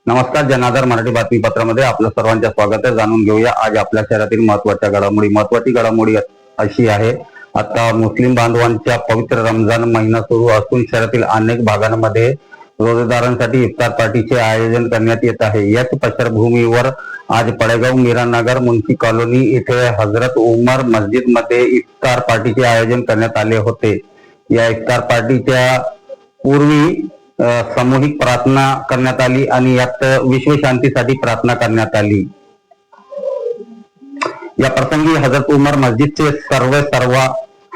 नमस्कार. जनाधार मराठी बातमीपत्रामध्ये आपलं सर्वांचं स्वागत आहे. जाणून घेऊया आज आपल्या शहरातील महत्वाच्या घडामोडी. महत्वाची घडामोडी अशी आहे, आता मुस्लिम बांधवांच्या पवित्र रमजान महिना सुरू असून शहरातील अनेक भागांमध्ये रोजेदारांसाठी इफ्तार पार्टीचे आयोजन करण्यात येत आहे. याच पार्श्वभूमीवर आज पडेगाव मीरानगर मुन्शी कॉलनी येथे हजरत उमर मस्जिद मध्ये इफ्तार पार्टीचे आयोजन करण्यात आले होते. या इफ्तार पार्टीच्या पूर्वी सामूहिक प्रार्थना करण्यात आली आणि यात विश्वशांतीसाठी प्रार्थना करण्यात आली. या प्रसंगी हजरत उमर मस्जिदचे सर्व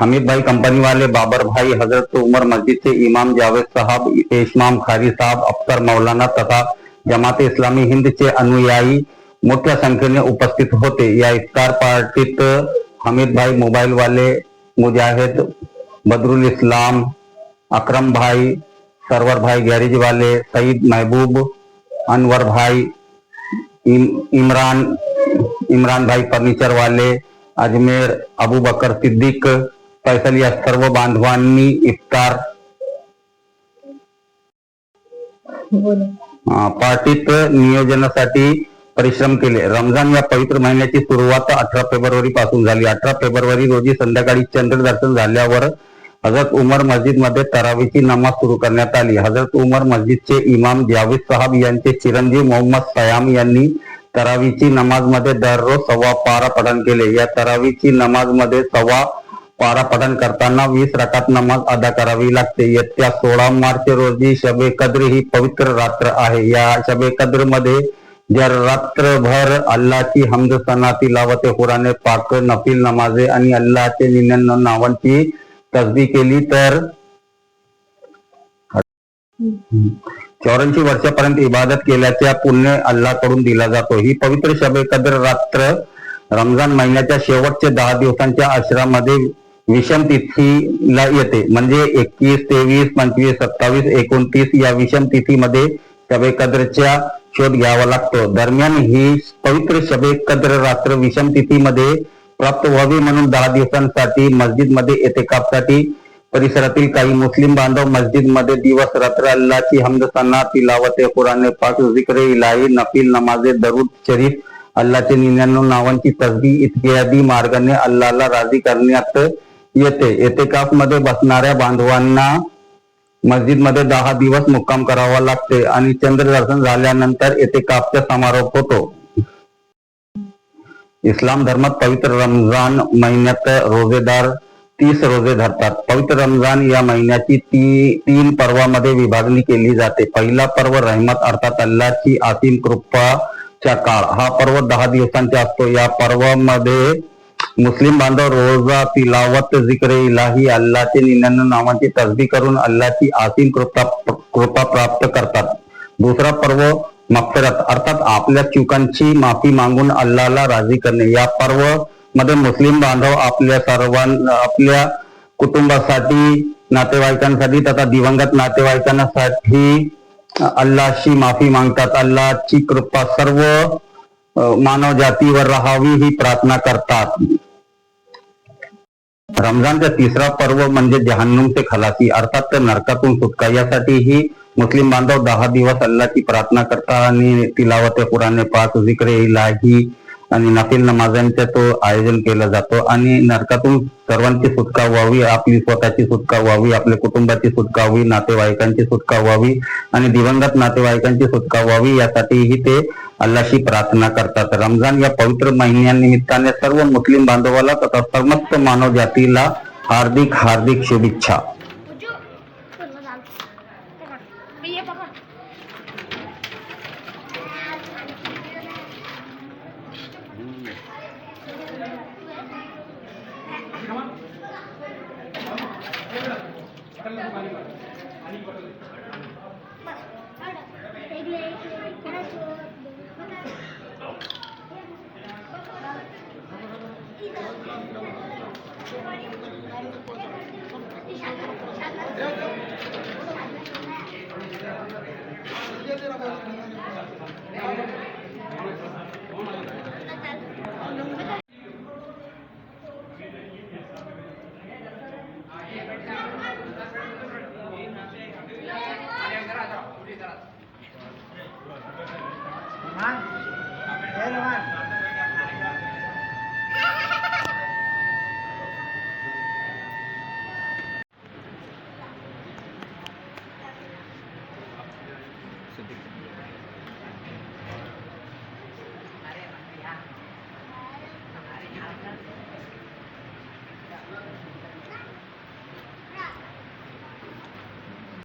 हमीद भाई कंपनी वाले, बाबर भाई, हजरत उमर मस्जिदचे इमाम जावेद साहब, इस्माम खारी साहब, अफ्सर मौलाना तथा जमात इस्लामी हिंदचे अनुयायी मोठ्या संख्येने उपस्थित होते. या इफ्तार पार्टीत हमीद भाई मोबाईल वाले, मुजाहिद, बदरुल इस्लाम, अकरम भाई, सरवर भाई गैरेज वाले, सईद महबूब, अनवर भाई, इमरान भाई फर्निचर वाले, अजमेर, अबू बकर सिद्दीक, फैसल या सर्व बांधवांनी इफ्तार पार्टीत नियोजनासाठी परिश्रम केले. रमजान या पवित्र महिन्याची सुरुवात 18 फेब्रुवारी पासून झाली. 18 फेब्रुवारी रोजी संध्याकाळी चंद्र दर्शन झाल्यावर हजरत उमर मस्जिद मध्ये तरावीची नमाज सुरू करण्यात आली. हजरत उमर मस्जिदचे इमाम जावेद साहब यांचे चिरंजीव मोहम्मद सयाम यांनी तरावीची नमाज मध्ये दररोज सव्वा पारा पठण केले. या तरावीची नमाज मध्ये सव्वा पारा पठण करताना 20 रकात नमाज अदा करावी लागते. येत्या 16 मार्च रोजी शबे कद्र ही पवित्र रात्र आहे. या शबे कद्र मध्ये जर रात्रभर अल्लाची हमद सना, तिलावत कुरान पाक, नफिल नमाजे आणि अल्लाचे 99 नावांची तस्बीह केली तर 84 वर्षापर्यंत इबादत केल्याच्या पुण्य अल्लाकडून दिला जातो. ही पवित्र शबे कद्र रात्र रमजान महिन्याच्या शेवटच्या 10 दिवसांच्या आश्रामध्ये विषम तिथीला येते. म्हणजे 21, 23, 25, 27, 29 या विषम तिथीमध्ये शबे कद्रच्या शोध घ्यावा लागतो. दरम्यान ही पवित्र शबे कद्र रात्र विषम तिथीमध्ये प्राप्त व्हावी म्हणून 10 दिवसांसाठी मस्जिद मध्ये एतेकाफसाठी परिसरातील काही मुस्लिम बांधव मस्जिद मध्ये दिवस रात्र अल्लाची हमद सना, तिलावत कुरान पाक, जिक्र इलाही, नफिल नमाजे, दरूद शरीफ, अल्लाचे 99 नावांची तस्बीह इत्यादी मार्गाने अल्लाला राजी करण्यात येते. एतेकाफ मध्ये बसणाऱ्या बांधवांना मस्जिद मध्ये 10 दिवस मुक्काम करावा लागते आणि चंद्रदर्शन झाल्यानंतर एतेकाफचा समारोप होतो. इस्लाम धर्मात पवित्र रमजान महिन्यात रोजेदार 30 रोजे धरतात. पवित्र रमजान या महिन्याची 3 पर्वामध्ये विभागणी केली जाते. पहिला पर्व रहमत अर्थात अल्लाची असीम कृपाचा काळ. हा पर्व 10 दिवसांचा असतो. या पर्वामध्ये मुस्लिम बांधव रोजा, तिलावत, जिक्र इलाही, अल्लाचे 99 नावांची तस्बीह करून अल्लाची असीम कृपा प्राप्त करतात. दुसरा पर्व मगफिरत अर्थात आपल्या चुकांची माफी मागून अल्लाला राजी करणे. या पर्व मध्ये मुस्लिम बांधव आपल्या कुटुंबासाठी, नातेवाईकांसाठी तथा दिवंगत नातेवाईकांसाठी अल्लाची माफी मागतात. अल्लाची कृपा सर्व मानव जातीवर राहावी ही प्रार्थना करतात. रमजानचा तिसरा पर्व म्हणजे जहन्नुम से खलासी अर्थात नरकातून सुटका. यासाठीही मुस्लिम बांधव 10 दिवस अल्लाची प्रार्थना करतात आणि तिलावत कुरान पाक, जिक्र इलाही आणि नफिल नमाजांचा तो आयोजन केला जातो. आणि नरकातून सर्वांची सुटका व्हावी, आपली स्वतःची सुटका व्हावी, आपल्या कुटुंबाची सुटका व्हावी, नातेवाईकांची सुटका व्हावी आणि दिवंगत नातेवाईकांची सुटका व्हावी यासाठीही ते अल्लाशी प्रार्थना करतात. रमजान या पवित्र महिन्यानिमित्ताने सर्व मुस्लिम बांधवाला तथा समस्त मानव जातीला हार्दिक हार्दिक शुभेच्छा.